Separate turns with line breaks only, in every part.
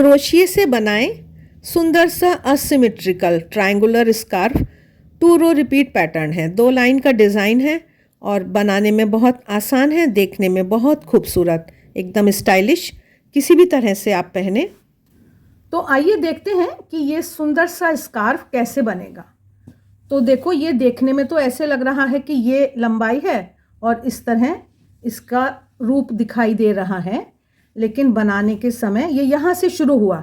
Crochet से बनाएं सुंदर सा असिमेट्रिकल ट्रायंगुलर स्कार्फ। 2 रो रिपीट पैटर्न है, 2 लाइन का डिज़ाइन है और बनाने में बहुत आसान है, देखने में बहुत खूबसूरत, एकदम स्टाइलिश। किसी भी तरह से आप पहने।
तो आइए देखते हैं कि ये सुंदर सा स्कार्फ कैसे बनेगा। तो देखो, ये देखने में तो ऐसे लग रहा है कि ये लंबाई है और इस तरह इसका रूप दिखाई दे रहा है, लेकिन बनाने के समय ये यहाँ से शुरू हुआ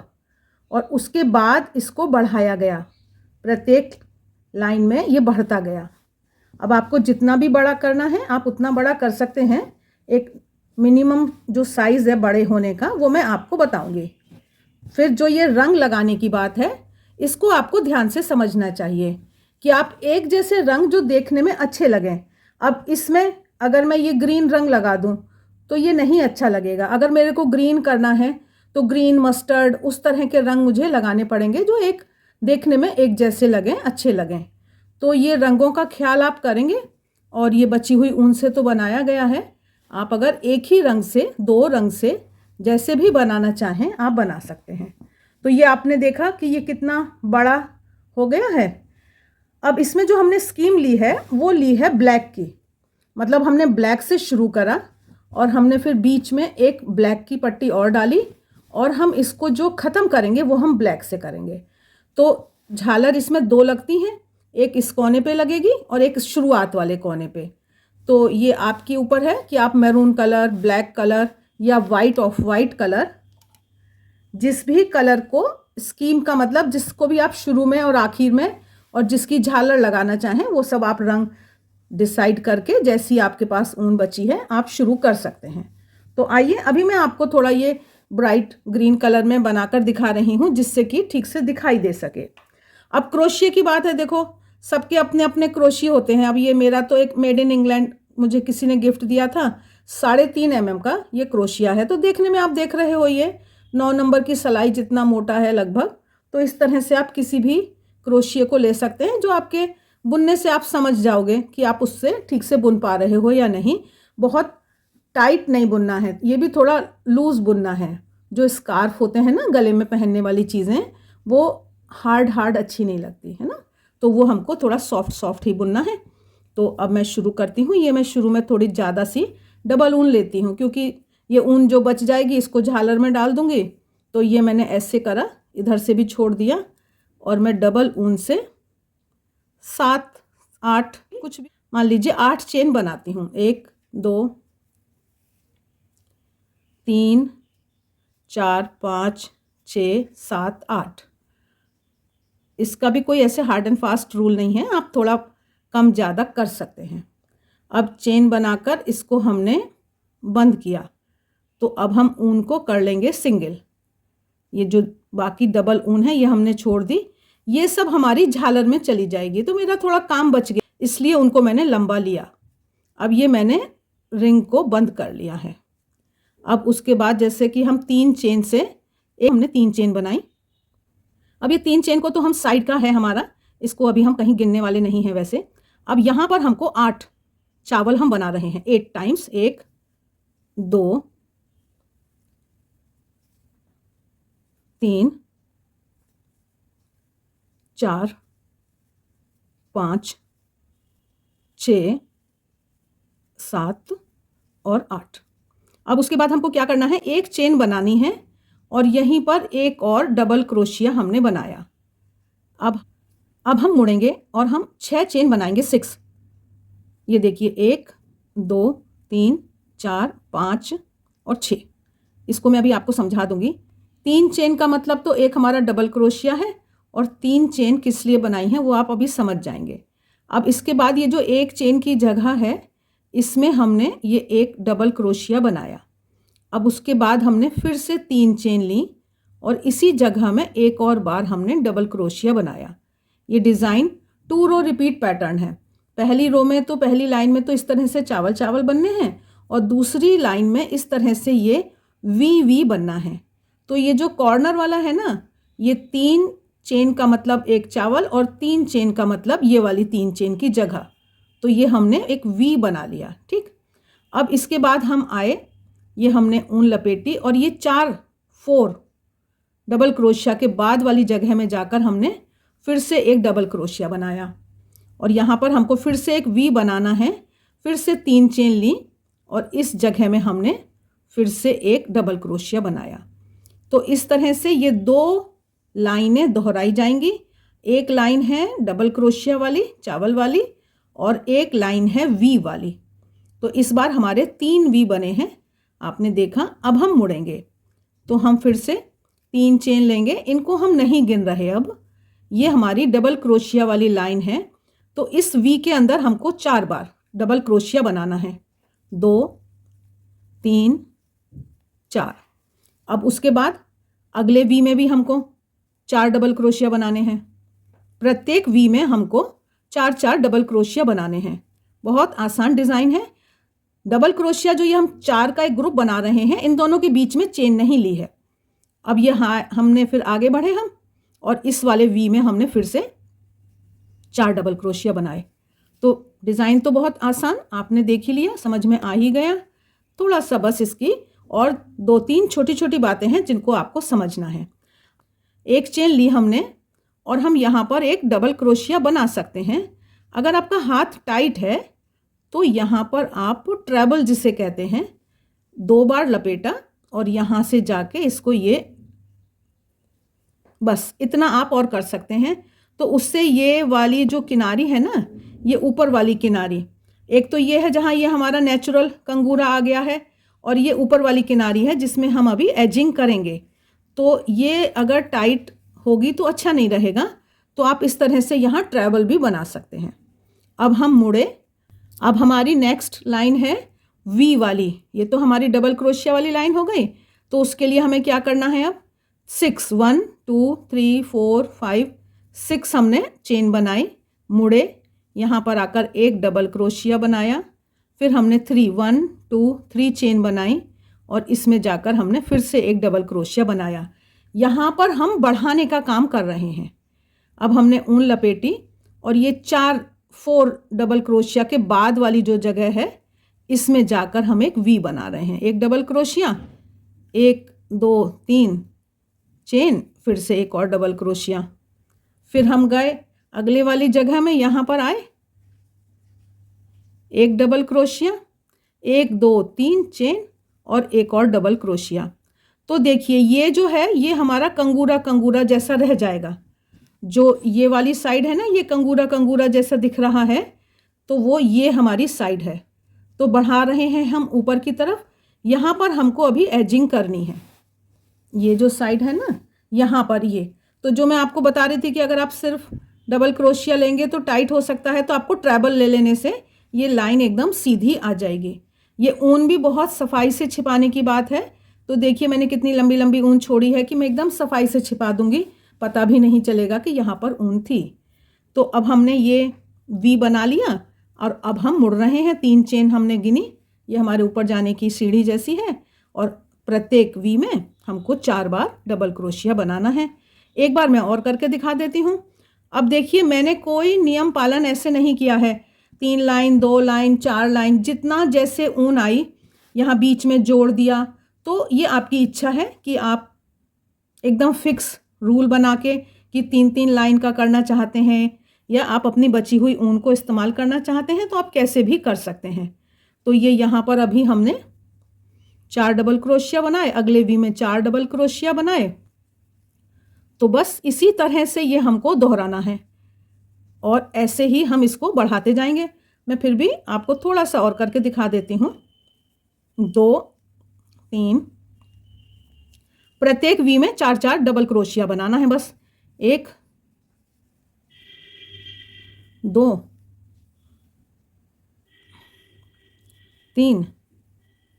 और उसके बाद इसको बढ़ाया गया। प्रत्येक लाइन में ये बढ़ता गया। अब आपको जितना भी बड़ा करना है आप उतना बड़ा कर सकते हैं। एक मिनिमम जो साइज़ है बड़े होने का वो मैं आपको बताऊंगी। फिर जो ये रंग लगाने की बात है, इसको आपको ध्यान से समझना चाहिए कि आप एक जैसे रंग जो देखने में अच्छे लगें। अब इसमें अगर मैं ये ग्रीन रंग लगा दूं तो ये नहीं अच्छा लगेगा। अगर मेरे को ग्रीन करना है तो ग्रीन, मस्टर्ड, उस तरह के रंग मुझे लगाने पड़ेंगे जो एक देखने में एक जैसे लगें, अच्छे लगें। तो ये रंगों का ख्याल आप करेंगे। और ये बची हुई ऊन से तो बनाया गया है। आप अगर एक ही रंग से, 2 रंग से जैसे भी बनाना चाहें आप बना सकते हैं। तो ये आपने देखा कि ये कितना बड़ा हो गया है। अब इसमें जो हमने स्कीम ली है वो ली है ब्लैक की। मतलब हमने ब्लैक से शुरू करा और हमने फिर बीच में एक ब्लैक की पट्टी और डाली और हम इसको जो ख़त्म करेंगे वो हम ब्लैक से करेंगे। तो झालर इसमें 2 लगती हैं, एक इस कोने पे लगेगी और एक शुरुआत वाले कोने पे। तो ये आपके ऊपर है कि आप मैरून कलर, ब्लैक कलर या वाइट, ऑफ वाइट कलर, जिस भी कलर को, स्कीम का मतलब जिसको भी आप शुरू में और आखिर में और जिसकी झालर लगाना चाहें वो सब आप रंग डिसाइड करके जैसी आपके पास ऊन बची है आप शुरू कर सकते हैं। तो आइए अभी मैं आपको थोड़ा ये ब्राइट ग्रीन कलर में बनाकर दिखा रही हूँ जिससे कि ठीक से दिखाई दे सके। अब क्रोशिए की बात है, देखो सबके अपने अपने क्रोशिए होते हैं। अब ये मेरा तो एक मेड इन इंग्लैंड मुझे किसी ने गिफ्ट दिया था, 3.5 mm का ये क्रोशिया है। तो देखने में आप देख रहे हो ये 9 नंबर की सिलाई जितना मोटा है लगभग। तो इस तरह से आप किसी भी क्रोशिए को ले सकते हैं जो आपके बुनने से आप समझ जाओगे कि आप उससे ठीक से बुन पा रहे हो या नहीं। बहुत टाइट नहीं बुनना है, ये भी थोड़ा लूज़ बुनना है। जो स्कार्फ होते हैं ना गले में पहनने वाली चीज़ें, वो हार्ड अच्छी नहीं लगती है ना, तो वो हमको थोड़ा सॉफ्ट सॉफ्ट ही बुनना है। तो अब मैं शुरू करती हूँ। ये मैं शुरू में थोड़ी ज़्यादा सी डबल ऊन लेती हूँ क्योंकि ये ऊन जो बच जाएगी इसको झालर में डाल दूँगी। तो ये मैंने ऐसे करा, इधर से भी छोड़ दिया और मैं डबल ऊन से 7, 8, कुछ भी मान लीजिए 8 चेन बनाती हूँ। 1, 2, 3, 4, 5, 6, 7, 8। इसका भी कोई ऐसे हार्ड एंड फास्ट रूल नहीं है, आप थोड़ा कम ज़्यादा कर सकते हैं। अब चेन बनाकर इसको हमने बंद किया तो अब हम ऊन को कर लेंगे सिंगल। ये जो बाकी डबल ऊन है ये हमने छोड़ दी, ये सब हमारी झालर में चली जाएगी। तो मेरा थोड़ा काम बच गया, इसलिए उनको मैंने लंबा लिया। अब ये मैंने रिंग को बंद कर लिया है। अब उसके बाद जैसे कि हम 3 चेन से, एक हमने 3 चेन बनाई। अब ये 3 चेन को तो हम साइड का है हमारा, इसको अभी हम कहीं गिनने वाले नहीं हैं वैसे। अब यहाँ पर हमको 8 चावल हम बना रहे हैं। 8 टाइम्स, 1, 2, 3, 4, 5, 6, 7 और 8। अब उसके बाद हमको क्या करना है, एक चेन बनानी है और यहीं पर एक और डबल क्रोशिया हमने बनाया। अब हम मुड़ेंगे और हम 6 चेन बनाएंगे, 6। ये देखिए 1, 2, 3, 4, 5 और 6। इसको मैं अभी आपको समझा दूंगी। 3 चेन का मतलब तो एक हमारा डबल क्रोशिया है और 3 चेन किस लिए बनाई हैं वो आप अभी समझ जाएंगे। अब इसके बाद ये जो एक चेन की जगह है इसमें हमने ये एक डबल क्रोशिया बनाया। अब उसके बाद हमने फिर से 3 चेन ली और इसी जगह में एक और बार हमने डबल क्रोशिया बनाया। ये डिज़ाइन 2 रो रिपीट पैटर्न है। पहली रो में तो, पहली लाइन में तो इस तरह से चावल चावल बनने हैं और दूसरी लाइन में इस तरह से ये वी बनना है। तो ये जो कॉर्नर वाला है ना, ये 3 चेन का मतलब एक चावल और 3 चेन का मतलब ये वाली 3 चेन की जगह। तो ये हमने एक वी बना लिया, ठीक। अब इसके बाद हम आए, ये हमने ऊन लपेटी और ये 4 डबल क्रोशिया के बाद वाली जगह में जाकर हमने फिर से एक डबल क्रोशिया बनाया और यहाँ पर हमको फिर से एक वी बनाना है। फिर से 3 चेन ली और इस जगह में हमने फिर से एक डबल क्रोशिया बनाया। तो इस तरह से ये 2 लाइनें दोहराई जाएंगी। एक लाइन है डबल क्रोशिया वाली, चावल वाली, और एक लाइन है वी वाली। तो इस बार हमारे 3 वी बने हैं, आपने देखा। अब हम मुड़ेंगे तो हम फिर से 3 चेन लेंगे, इनको हम नहीं गिन रहे। अब ये हमारी डबल क्रोशिया वाली लाइन है, तो इस वी के अंदर हमको 4 बार डबल क्रोशिया बनाना है। 2 3 4। अब उसके बाद अगले वी में भी हमको 4 डबल क्रोशिया बनाने हैं। प्रत्येक वी में हमको 4-4 डबल क्रोशिया बनाने हैं। बहुत आसान डिज़ाइन है। डबल क्रोशिया जो ये हम 4 का एक ग्रुप बना रहे हैं, इन दोनों के बीच में चेन नहीं ली है। अब ये हमने फिर आगे बढ़े हम, और इस वाले वी में हमने फिर से 4 डबल क्रोशिया बनाए। तो डिज़ाइन तो बहुत आसान, आपने देख ही लिया, समझ में आ ही गया। थोड़ा सा बस इसकी और 2-3 छोटी छोटी बातें हैं जिनको आपको समझना है। एक चेन ली हमने और हम यहाँ पर एक डबल क्रोशिया बना सकते हैं। अगर आपका हाथ टाइट है तो यहाँ पर आप ट्रैबल जिसे कहते हैं, 2 बार लपेटा और यहाँ से जाके इसको ये बस इतना आप और कर सकते हैं। तो उससे ये वाली जो किनारी है ना, ये ऊपर वाली किनारी, एक तो ये है जहाँ ये हमारा नेचुरल कंगूरा आ गया है, और ये ऊपर वाली किनारी है जिसमें हम अभी एजिंग करेंगे। तो ये अगर टाइट होगी तो अच्छा नहीं रहेगा, तो आप इस तरह से यहाँ ट्रैबल भी बना सकते हैं। अब हम मुड़े। अब हमारी नेक्स्ट लाइन है वी वाली। ये तो हमारी डबल क्रोशिया वाली लाइन हो गई। तो उसके लिए हमें क्या करना है, अब 6 1 2 3 4 5 6 हमने चेन बनाई, मुड़े, यहाँ पर आकर एक डबल क्रोशिया बनाया, फिर हमने 3 1 2 3 चेन बनाई और इसमें जाकर हमने फिर से एक डबल क्रोशिया बनाया। यहाँ पर हम बढ़ाने का काम कर रहे हैं। अब हमने ऊन लपेटी और ये 4 डबल क्रोशिया के बाद वाली जो जगह है, इसमें जाकर हम एक वी बना रहे हैं। एक डबल क्रोशिया, 1 2 3 चेन, फिर से एक और डबल क्रोशिया, फिर हम गए अगले वाली जगह में, यहाँ पर आए, एक डबल क्रोशिया, 1 2 3 चेन और एक और डबल क्रोशिया। तो देखिए ये जो है ये हमारा कंगूरा जैसा रह जाएगा। जो ये वाली साइड है ना, ये कंगूरा जैसा दिख रहा है, तो वो ये हमारी साइड है। तो बढ़ा रहे हैं हम ऊपर की तरफ। यहाँ पर हमको अभी एजिंग करनी है। ये जो साइड है ना, यहाँ पर ये, तो जो मैं आपको बता रही थी कि अगर आप सिर्फ डबल क्रोशिया लेंगे तो टाइट हो सकता है, तो आपको ट्रैबल ले लेने से ये लाइन एकदम सीधी आ जाएगी। ये ऊन भी बहुत सफाई से छिपाने की बात है। तो देखिए मैंने कितनी लंबी लंबी ऊन छोड़ी है कि मैं एकदम सफाई से छिपा दूंगी, पता भी नहीं चलेगा कि यहाँ पर ऊन थी। तो अब हमने ये वी बना लिया और अब हम मुड़ रहे हैं। 3 चेन हमने गिनी, ये हमारे ऊपर जाने की सीढ़ी जैसी है, और प्रत्येक वी में हमको 4 बार डबल क्रोशिया बनाना है। एक बार मैं और करके दिखा देती हूँ। अब देखिए मैंने कोई नियम पालन ऐसे नहीं किया है, 3 लाइन 2 लाइन 4 लाइन, जितना जैसे ऊन आई यहाँ बीच में जोड़ दिया। तो ये आपकी इच्छा है कि आप एकदम फिक्स रूल बना के कि 3-3 लाइन का करना चाहते हैं, या आप अपनी बची हुई ऊन को इस्तेमाल करना चाहते हैं, तो आप कैसे भी कर सकते हैं। तो ये यहाँ पर अभी हमने 4 डबल क्रोशिया बनाए, अगले वी में 4 डबल क्रोशिया बनाए। तो बस इसी तरह से ये हमको दोहराना है और ऐसे ही हम इसको बढ़ाते जाएंगे। मैं फिर भी आपको थोड़ा सा और करके दिखा देती हूँ। 2 3, प्रत्येक वी में 4-4 डबल क्रोशिया बनाना है। बस 1 2 3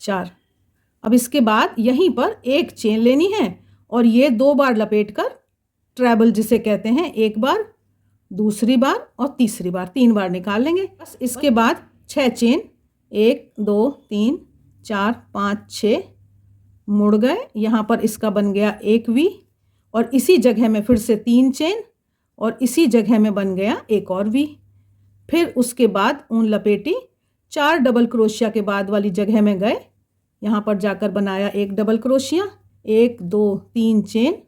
4। अब इसके बाद यहीं पर एक चेन लेनी है और ये 2 बार लपेटकर ट्रैबल जिसे कहते हैं, एक बार, दूसरी बार और तीसरी बार, 3 बार निकाल लेंगे। बस इसके बाद 6 चेन, 1 2 3 4 5 6 मुड़ गए। यहाँ पर इसका बन गया एक वी, और इसी जगह में फिर से 3 चेन और इसी जगह में बन गया एक और वी। फिर उसके बाद ऊन लपेटी, 4 डबल क्रोशिया के बाद वाली जगह में गए, यहाँ पर जाकर बनाया एक डबल क्रोशिया, 1 2 3 चेन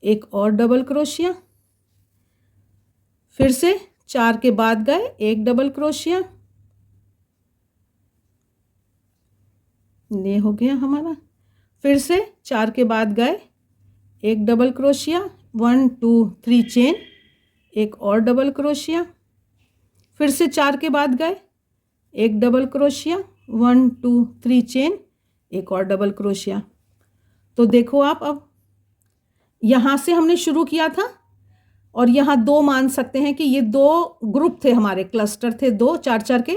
एक और डबल क्रोशिया, फिर से 4 के बाद गए, एक डबल क्रोशिया, ये हो गया हमारा। फिर से 4 के बाद गए, एक डबल क्रोशिया, 1 2 3 चेन, एक और डबल क्रोशिया, फिर से 4 के बाद गए, एक डबल क्रोशिया, 1 2 3 चेन, एक और डबल क्रोशिया। तो देखो आप, अब यहाँ से हमने शुरू किया था और यहाँ 2 मान सकते हैं कि ये 2 ग्रुप थे हमारे, क्लस्टर थे 2 4 के,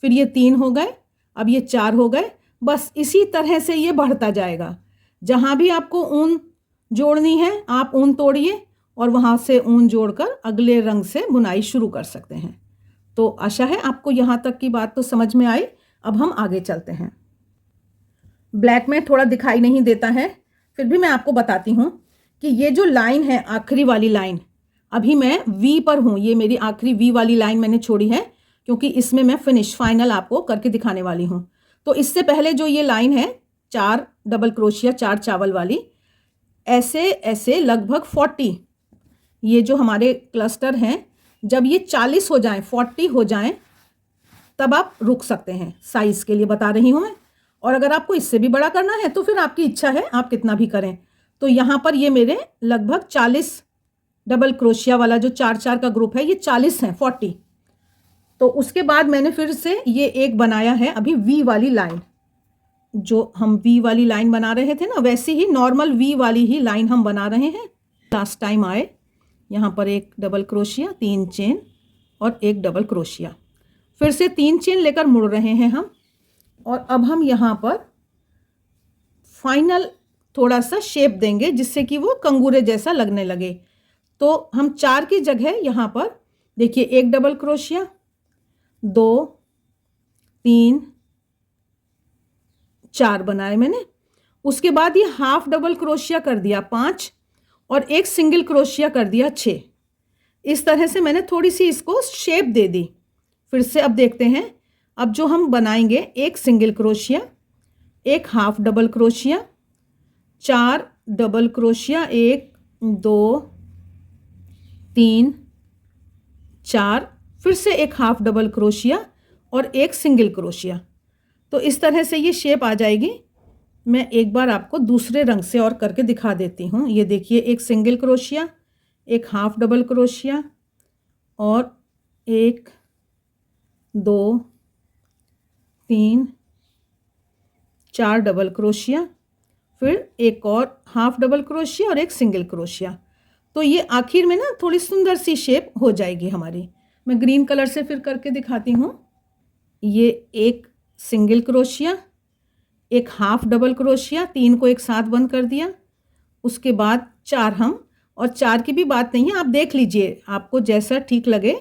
फिर ये 3 हो गए, अब ये 4 हो गए। बस इसी तरह से ये बढ़ता जाएगा। जहाँ भी आपको ऊन जोड़नी है आप ऊन तोड़िए और वहाँ से ऊन जोड़कर अगले रंग से बुनाई शुरू कर सकते हैं। तो आशा है आपको यहाँ तक की बात तो समझ में आई। अब हम आगे चलते हैं। ब्लैक में थोड़ा दिखाई नहीं देता है, फिर भी मैं आपको बताती हूँ कि ये जो लाइन है, आखिरी वाली लाइन, अभी मैं वी पर हूँ। ये मेरी आखिरी वी वाली लाइन मैंने छोड़ी है क्योंकि इसमें मैं फिनिश फाइनल आपको करके दिखाने वाली हूँ। तो इससे पहले जो ये लाइन है 4 डबल क्रोशिया 4 चावल वाली, ऐसे ऐसे लगभग 40, ये जो हमारे क्लस्टर हैं, जब ये 40 हो जाएं, 40 हो जाएं, तब आप रुक सकते हैं। साइज़ के लिए बता रही हूँ मैं। और अगर आपको इससे भी बड़ा करना है तो फिर आपकी इच्छा है, आप कितना भी करें। तो यहाँ पर ये मेरे लगभग 40 डबल क्रोशिया वाला जो 4 का ग्रुप है, ये 40 है, 40। तो उसके बाद मैंने फिर से ये एक बनाया है अभी वी वाली लाइन। जो हम वी वाली लाइन बना रहे थे ना, वैसी ही नॉर्मल वी वाली ही लाइन हम बना रहे हैं। लास्ट टाइम आए, यहाँ पर एक डबल क्रोशिया, 3 चेन और एक डबल क्रोशिया, फिर से 3 चेन लेकर मुड़ रहे हैं हम। और अब हम यहाँ पर फाइनल थोड़ा सा शेप देंगे जिससे कि वो कंगूरे जैसा लगने लगे। तो हम 4 की जगह यहाँ पर देखिए, एक डबल क्रोशिया, 2 3 4 बनाए मैंने। उसके बाद ये हाफ डबल क्रोशिया कर दिया 5 और एक सिंगल क्रोशिया कर दिया 6। इस तरह से मैंने थोड़ी सी इसको शेप दे दी। फिर से अब देखते हैं, अब जो हम बनाएंगे, एक सिंगल क्रोशिया, एक half double crochet, 4 double crochet, 1 2 3 4, फिर से एक हाफ डबल क्रोशिया और एक सिंगल क्रोशिया। तो इस तरह से ये शेप आ जाएगी। मैं एक बार आपको दूसरे रंग से और करके दिखा देती हूँ। ये देखिए, एक सिंगल क्रोशिया, एक हाफ डबल क्रोशिया और 1 2 3 4 डबल क्रोशिया, फिर एक और हाफ डबल क्रोशिया और एक सिंगल क्रोशिया। तो ये आखिर में ना थोड़ी सुंदर सी शेप हो जाएगी हमारी। मैं ग्रीन कलर से फिर करके दिखाती हूँ। ये एक सिंगल क्रोशिया, एक हाफ डबल क्रोशिया, 3 को एक साथ बंद कर दिया। उसके बाद 4 हम, और 4 की भी बात नहीं है, आप देख लीजिए, आपको जैसा ठीक लगे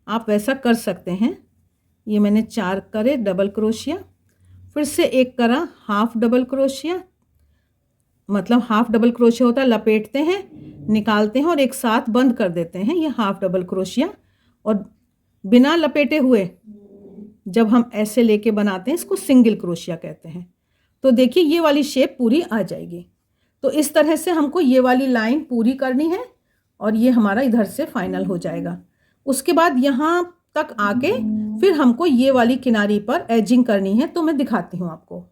आप वैसा कर सकते हैं। ये मैंने 4 करे डबल क्रोशिया, फिर से एक करा हाफ डबल क्रोशिया, मतलब हाफ डबल क्रोशिया होता है लपेटते हैं, निकालते हैं और एक साथ बंद कर देते हैं, ये हाफ डबल क्रोशिया। और बिना लपेटे हुए जब हम ऐसे लेके बनाते हैं, इसको सिंगल क्रोशिया कहते हैं। तो देखिए, ये वाली शेप पूरी आ जाएगी। तो इस तरह से हमको ये वाली लाइन पूरी करनी है और ये हमारा इधर से फाइनल हो जाएगा। उसके बाद यहाँ तक आके फिर हमको ये वाली किनारी पर एजिंग करनी है, तो मैं दिखाती हूँ आपको।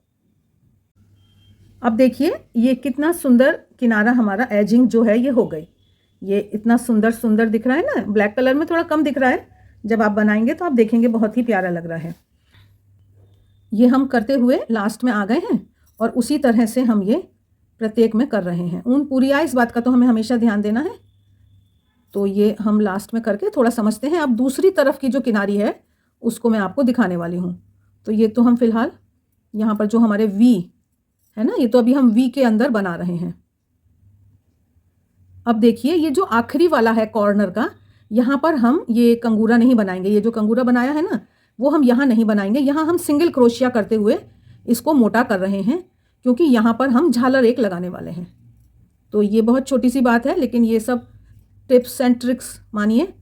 अब देखिए, ये कितना सुंदर किनारा हमारा एजिंग जो है ये हो गई। ये इतना सुंदर सुंदर दिख रहा है ना, ब्लैक कलर में थोड़ा कम दिख रहा है, जब आप बनाएंगे तो आप देखेंगे बहुत ही प्यारा लग रहा है। ये हम करते हुए लास्ट में आ गए हैं और उसी तरह से हम ये प्रत्येक में कर रहे हैं। ऊन पूरी आए, इस बात का तो हमें हमेशा ध्यान देना है। तो ये हम लास्ट में करके थोड़ा समझते हैं। अब दूसरी तरफ की जो किनारी है उसको मैं आपको दिखाने वाली हूँ। तो ये तो हम फिलहाल यहाँ पर जो हमारे वी है ना, ये तो अभी हम वी के अंदर बना रहे हैं। अब देखिए, ये जो आखिरी वाला है कॉर्नर का, यहाँ पर हम ये कंगूरा नहीं बनाएंगे। ये जो कंगूरा बनाया है ना, वो हम यहाँ नहीं बनाएंगे। यहाँ हम सिंगल क्रोशिया करते हुए इसको मोटा कर रहे हैं, क्योंकि यहाँ पर हम झालर एक लगाने वाले हैं। तो ये बहुत छोटी सी बात है, लेकिन ये सब टिप्स एंड ट्रिक्स मानिए।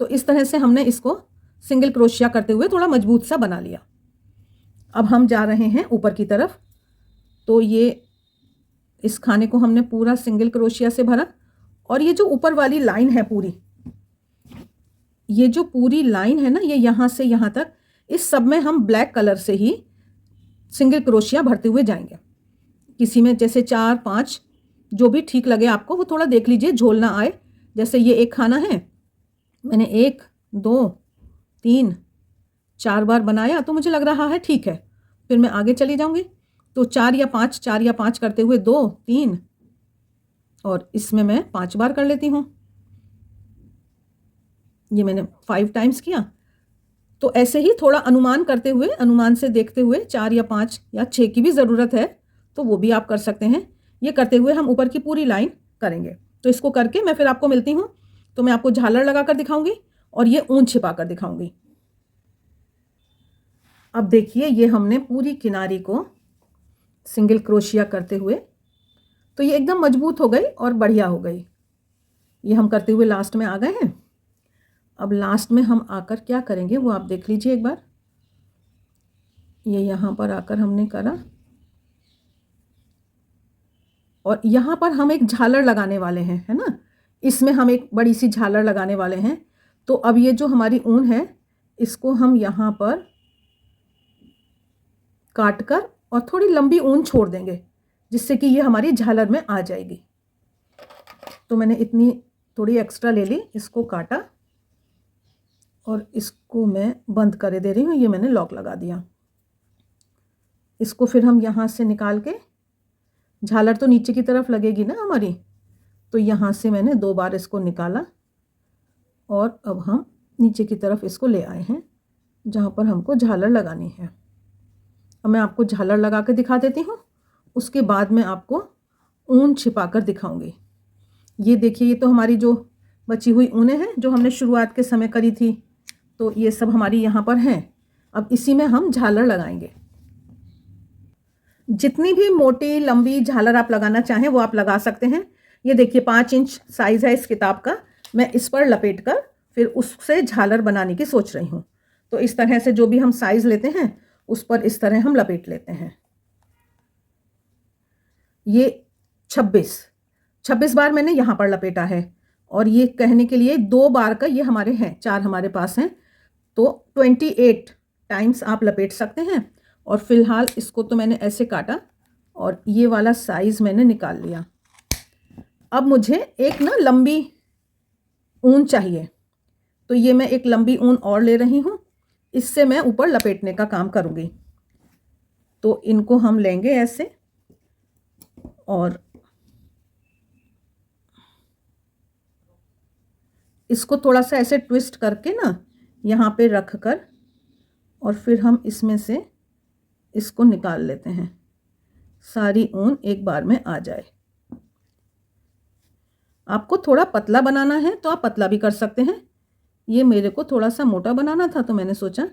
तो इस तरह से हमने इसको सिंगल क्रोशिया करते हुए थोड़ा मजबूत सा बना लिया। अब हम जा रहे हैं ऊपर की तरफ। तो ये इस खाने को हमने पूरा सिंगल क्रोशिया से भरा और ये जो ऊपर वाली लाइन है पूरी, ये जो पूरी लाइन है ना, ये यहाँ से यहाँ तक, इस सब में हम ब्लैक कलर से ही सिंगल क्रोशिया भरते हुए जाएंगे। किसी में जैसे 4 5 जो भी ठीक लगे आपको वो थोड़ा देख लीजिए, झोल ना आए। जैसे ये एक खाना है, मैंने 1 2 3 4 बार बनाया तो मुझे लग रहा है ठीक है, फिर मैं आगे चली जाऊंगी। तो 4 या 5 करते हुए 2 3 और इसमें मैं 5 बार कर लेती हूँ। ये मैंने 5 टाइम्स किया। तो ऐसे ही थोड़ा अनुमान करते हुए, अनुमान से देखते हुए 4 या 5 या 6 की भी ज़रूरत है तो वो भी आप कर सकते हैं। ये करते हुए हम ऊपर की पूरी लाइन करेंगे। तो इसको करके मैं फिर आपको मिलती हूँ। तो मैं आपको झालर लगा कर दिखाऊंगी और ये ऊन छिपा कर दिखाऊंगी। अब देखिए, ये हमने पूरी किनारी को सिंगल क्रोशिया करते हुए, तो ये एकदम मजबूत हो गई और बढ़िया हो गई। ये हम करते हुए लास्ट में आ गए हैं। अब लास्ट में हम आकर क्या करेंगे वो आप देख लीजिए एक बार। ये यहाँ पर आकर हमने करा और यहाँ पर हम एक झालर लगाने वाले हैं, है ना। इसमें हम एक बड़ी सी झालर लगाने वाले हैं। तो अब ये जो हमारी ऊन है इसको हम यहाँ पर काट कर और थोड़ी लंबी ऊन छोड़ देंगे, जिससे कि ये हमारी झालर में आ जाएगी। तो मैंने इतनी थोड़ी एक्स्ट्रा ले ली, इसको काटा और इसको मैं बंद कर दे रही हूँ। ये मैंने लॉक लगा दिया। इसको फिर हम यहाँ से निकाल के, झालर तो नीचे की तरफ लगेगी ना हमारी, तो यहाँ से मैंने 2 बार इसको निकाला और अब हम नीचे की तरफ इसको ले आए हैं जहाँ पर हमको झालर लगानी है। अब मैं आपको झालर लगा कर दिखा देती हूँ, उसके बाद मैं आपको ऊन छिपा कर दिखाऊंगी। ये देखिए, ये तो हमारी जो बची हुई ऊनें हैं जो हमने शुरुआत के समय करी थी, तो ये सब हमारी यहाँ पर हैं। अब इसी में हम झालर लगाएंगे। जितनी भी मोटी लंबी झालर आप लगाना चाहें वो आप लगा सकते हैं। ये देखिए 5 इंच साइज़ है इस किताब का। मैं इस पर लपेट कर फिर उससे झालर बनाने की सोच रही हूँ। तो इस तरह से जो भी हम साइज़ लेते हैं उस पर इस तरह हम लपेट लेते हैं। ये 26 बार मैंने यहाँ पर लपेटा है और ये कहने के लिए 2 बार का ये हमारे हैं, 4 हमारे पास हैं, तो 28 टाइम्स आप लपेट सकते हैं। और फिलहाल इसको तो मैंने ऐसे काटा और ये वाला साइज़ मैंने निकाल लिया। अब मुझे एक ना लंबी ऊन चाहिए, तो ये मैं एक लंबी ऊन और ले रही हूँ। इससे मैं ऊपर लपेटने का काम करूँगी। तो इनको हम लेंगे ऐसे और इसको थोड़ा सा ऐसे ट्विस्ट करके ना यहाँ पे रख कर और फिर हम इसमें से इसको निकाल लेते हैं। सारी ऊन एक बार में आ जाए। आपको थोड़ा पतला बनाना है तो आप पतला भी कर सकते हैं। ये मेरे को थोड़ा सा मोटा बनाना था तो मैंने सोचा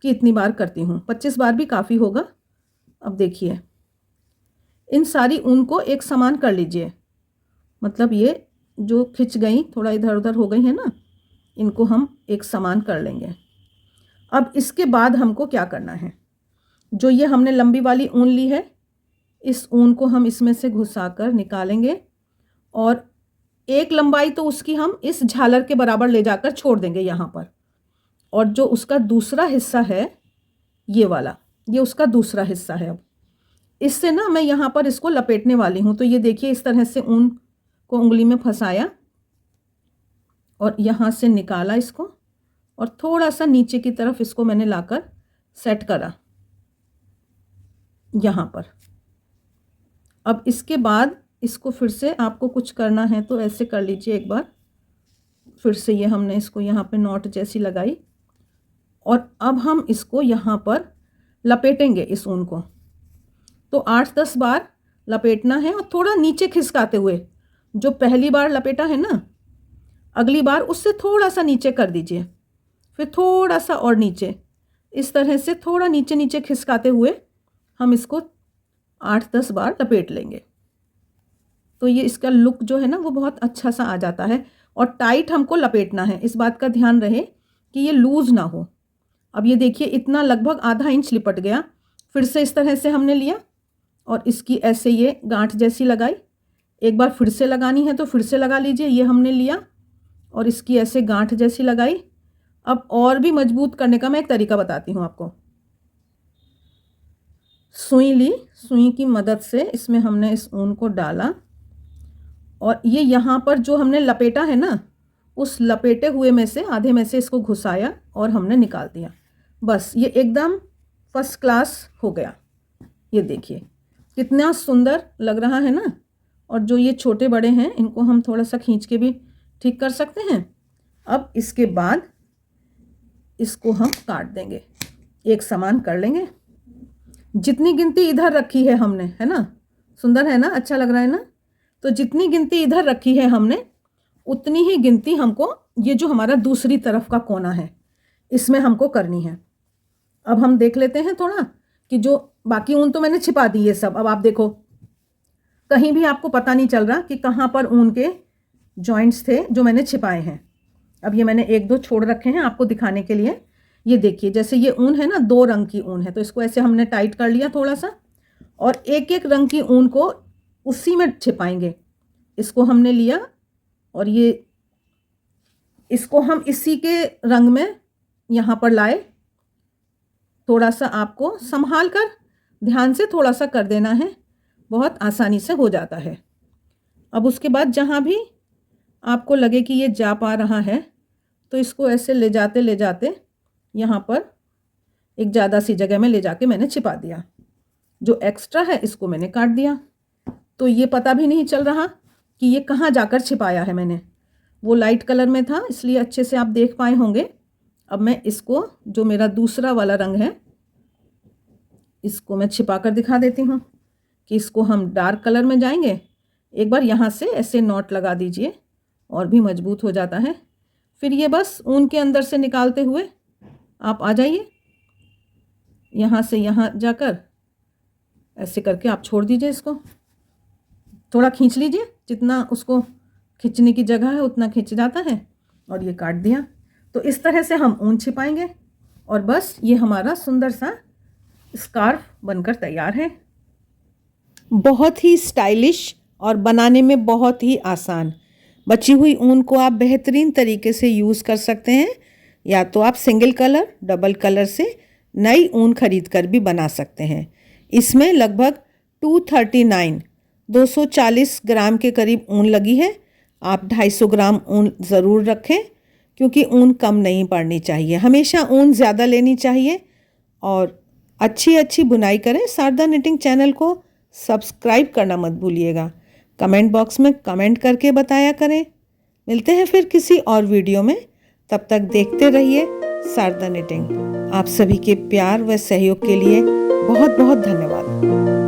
कि इतनी बार करती हूँ, 25 बार भी काफ़ी होगा। अब देखिए, इन सारी ऊन को एक समान कर लीजिए। मतलब ये जो खिंच गई, थोड़ा इधर उधर हो गई है ना, इनको हम एक समान कर लेंगे। अब इसके बाद हमको क्या करना है, जो ये हमने लंबी वाली ऊन ली है, इस ऊन को हम इसमें से घुसाकर निकालेंगे और एक लंबाई तो उसकी हम इस झालर के बराबर ले जाकर छोड़ देंगे यहाँ पर। और जो उसका दूसरा हिस्सा है ये वाला, ये उसका दूसरा हिस्सा है। अब इससे ना मैं यहाँ पर इसको लपेटने वाली हूँ। तो ये देखिए, इस तरह से ऊन को उंगली में फंसाया और यहाँ से निकाला इसको और थोड़ा सा नीचे की तरफ इसको मैंने लाकर सेट करा यहाँ पर। अब इसके बाद इसको फिर से आपको कुछ करना है तो ऐसे कर लीजिए एक बार। फिर से ये हमने इसको यहाँ पे नॉट जैसी लगाई और अब हम इसको यहाँ पर लपेटेंगे इस ऊन को। तो 8-10 बार लपेटना है और थोड़ा नीचे खिसकाते हुए, जो पहली बार लपेटा है ना, अगली बार उससे थोड़ा सा नीचे कर दीजिए, फिर थोड़ा सा और नीचे, इस तरह से थोड़ा नीचे नीचे खिसकाते हुए हम इसको 8-10 बार लपेट लेंगे। तो ये इसका लुक जो है ना वो बहुत अच्छा सा आ जाता है। और टाइट हमको लपेटना है, इस बात का ध्यान रहे कि ये लूज़ ना हो। अब ये देखिए, इतना लगभग आधा इंच लिपट गया। फिर से इस तरह से हमने लिया और इसकी ऐसे ये गांठ जैसी लगाई, एक बार फिर से लगानी है तो फिर से लगा लीजिए। ये हमने लिया और इसकी ऐसे गांठ जैसी लगाई। अब और भी मजबूत करने का मैं एक तरीका बताती हूँ आपको। सुई ली, सुई की मदद से इसमें हमने इस ऊन को डाला और ये यहाँ पर जो हमने लपेटा है ना, उस लपेटे हुए में से आधे में से इसको घुसाया और हमने निकाल दिया। बस ये एकदम फर्स्ट क्लास हो गया। ये देखिए कितना सुंदर लग रहा है ना। और जो ये छोटे बड़े हैं इनको हम थोड़ा सा खींच के भी ठीक कर सकते हैं। अब इसके बाद इसको हम काट देंगे, एक समान कर लेंगे। जितनी गिनती इधर रखी है हमने, है ना, सुंदर है ना, अच्छा लग रहा है ना। तो जितनी गिनती इधर रखी है हमने, उतनी ही गिनती हमको ये जो हमारा दूसरी तरफ का कोना है इसमें हमको करनी है। अब हम देख लेते हैं थोड़ा कि जो बाकी ऊन तो मैंने छिपा दी ये सब। अब आप देखो कहीं भी आपको पता नहीं चल रहा कि कहाँ पर ऊन के जॉइंट्स थे जो मैंने छिपाए हैं। अब ये मैंने एक दो छोड़ रखे हैं आपको दिखाने के लिए। ये देखिए जैसे ये ऊन है ना, 2 रंग की ऊन है, तो इसको ऐसे हमने टाइट कर लिया थोड़ा सा और एक एक रंग की ऊन को उसी में छिपाएंगे। इसको हमने लिया और ये इसको हम इसी के रंग में यहाँ पर लाए। थोड़ा सा आपको संभाल कर ध्यान से थोड़ा सा कर देना है, बहुत आसानी से हो जाता है। अब उसके बाद जहाँ भी आपको लगे कि ये जा पा रहा है तो इसको ऐसे ले जाते यहाँ पर एक ज़्यादा सी जगह में ले जाके मैंने छिपा दिया। जो एक्स्ट्रा है इसको मैंने काट दिया। तो ये पता भी नहीं चल रहा कि ये कहाँ जाकर छिपाया है मैंने। वो लाइट कलर में था इसलिए अच्छे से आप देख पाए होंगे। अब मैं इसको, जो मेरा दूसरा वाला रंग है, इसको मैं छिपा कर दिखा देती हूँ कि इसको हम डार्क कलर में जाएंगे। एक बार यहाँ से ऐसे नॉट लगा दीजिए और भी मजबूत हो जाता है। फिर ये बस ऊन के अंदर से निकालते हुए आप आ जाइए, यहाँ से यहाँ जाकर ऐसे करके आप छोड़ दीजिए। इसको थोड़ा खींच लीजिए, जितना उसको खींचने की जगह है उतना खींच जाता है, और ये काट दिया। तो इस तरह से हम ऊन छिपाएंगे और बस ये हमारा सुंदर सा स्कार्फ बनकर तैयार है।
बहुत ही स्टाइलिश और बनाने में बहुत ही आसान। बची हुई ऊन को आप बेहतरीन तरीके से यूज़ कर सकते हैं, या तो आप सिंगल कलर, डबल कलर से नई ऊन खरीद कर भी बना सकते हैं। इसमें लगभग 240 ग्राम के करीब ऊन लगी है। आप 250 ग्राम ऊन ज़रूर रखें क्योंकि ऊन कम नहीं पड़नी चाहिए, हमेशा ऊन ज़्यादा लेनी चाहिए। और अच्छी बुनाई करें। शारदा निटिंग चैनल को सब्सक्राइब करना मत भूलिएगा। कमेंट बॉक्स में कमेंट करके बताया करें। मिलते हैं फिर किसी और वीडियो में, तब तक देखते रहिए शारदा निटिंग। आप सभी के प्यार व सहयोग के लिए बहुत बहुत धन्यवाद।